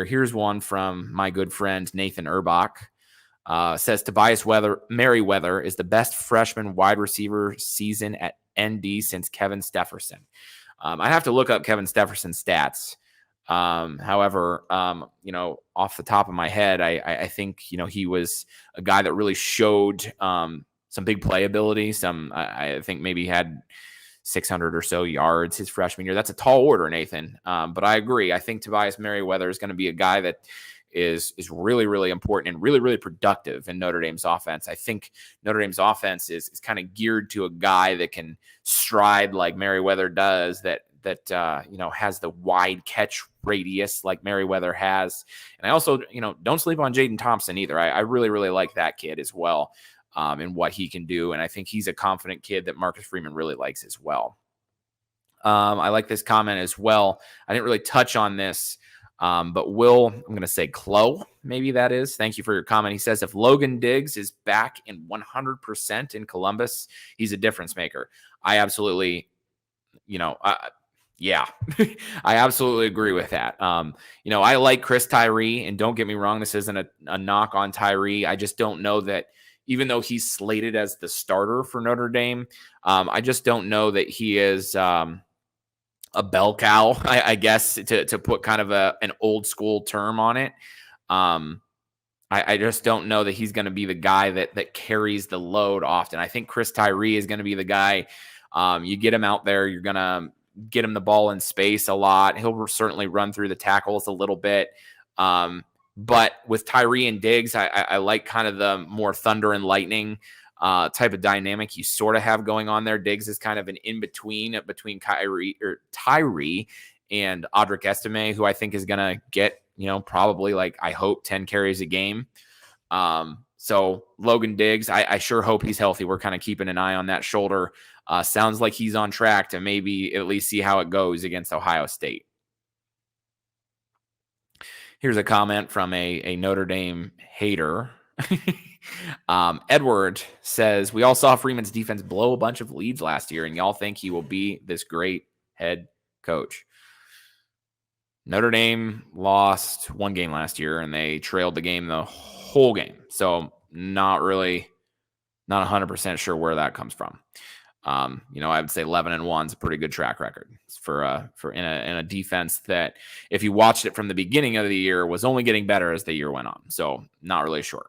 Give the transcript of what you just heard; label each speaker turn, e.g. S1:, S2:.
S1: here. Here's one from my good friend Nathan Erbach. Says Tobias Merriweather is the best freshman wide receiver season at ND since Kevin Stefferson. I have to look up Kevin Stefferson's stats. However, off the top of my head, I think, he was a guy that really showed some big playability. I think maybe had 600 or so yards his freshman year. That's a tall order, Nathan. But I agree. I think Tobias Merriweather is going to be a guy that is really, really important and really, really productive in Notre Dame's offense. I think Notre Dame's offense is kind of geared to a guy that can stride like Merriweather does, that has the wide catch radius like Merriweather has. And I also, don't sleep on Jaden Thompson either. I really, really like that kid as well, and what he can do. And I think he's a confident kid that Marcus Freeman really likes as well. I like this comment as well. I didn't really touch on this, but I'm going to say Chloe, maybe that is. Thank you for your comment. He says, if Logan Diggs is back in 100% in Columbus, he's a difference maker. I absolutely, yeah, I absolutely agree with that. I like Chris Tyree, and don't get me wrong, this isn't a knock on Tyree. I just don't know that, even though he's slated as the starter for Notre Dame, I just don't know that he is a bell cow, I guess, to put kind of an old school term on it. I just don't know that he's going to be the guy that carries the load often. I think Chris Tyree is going to be the guy. You get him out there, you're going to get him the ball in space a lot. He'll certainly run through the tackles a little bit. But with Tyree and Diggs, I like kind of the more thunder and lightning type of dynamic you sort of have going on there. Diggs is kind of an in-between between Tyree and Audric Estime, who I think is going to get, probably, like, I hope 10 carries a game. So Logan Diggs, I sure hope he's healthy. We're kind of keeping an eye on that shoulder. Sounds like he's on track to maybe at least see how it goes against Ohio State. Here's a comment from a Notre Dame hater. Edward says, we all saw Freeman's defense blow a bunch of leads last year, and y'all think he will be this great head coach. Notre Dame lost one game last year, and they trailed the game the whole game. So not 100% sure where that comes from. I would say 11-1 is a pretty good track record for in a defense that, if you watched it from the beginning of the year, was only getting better as the year went on. So not really sure.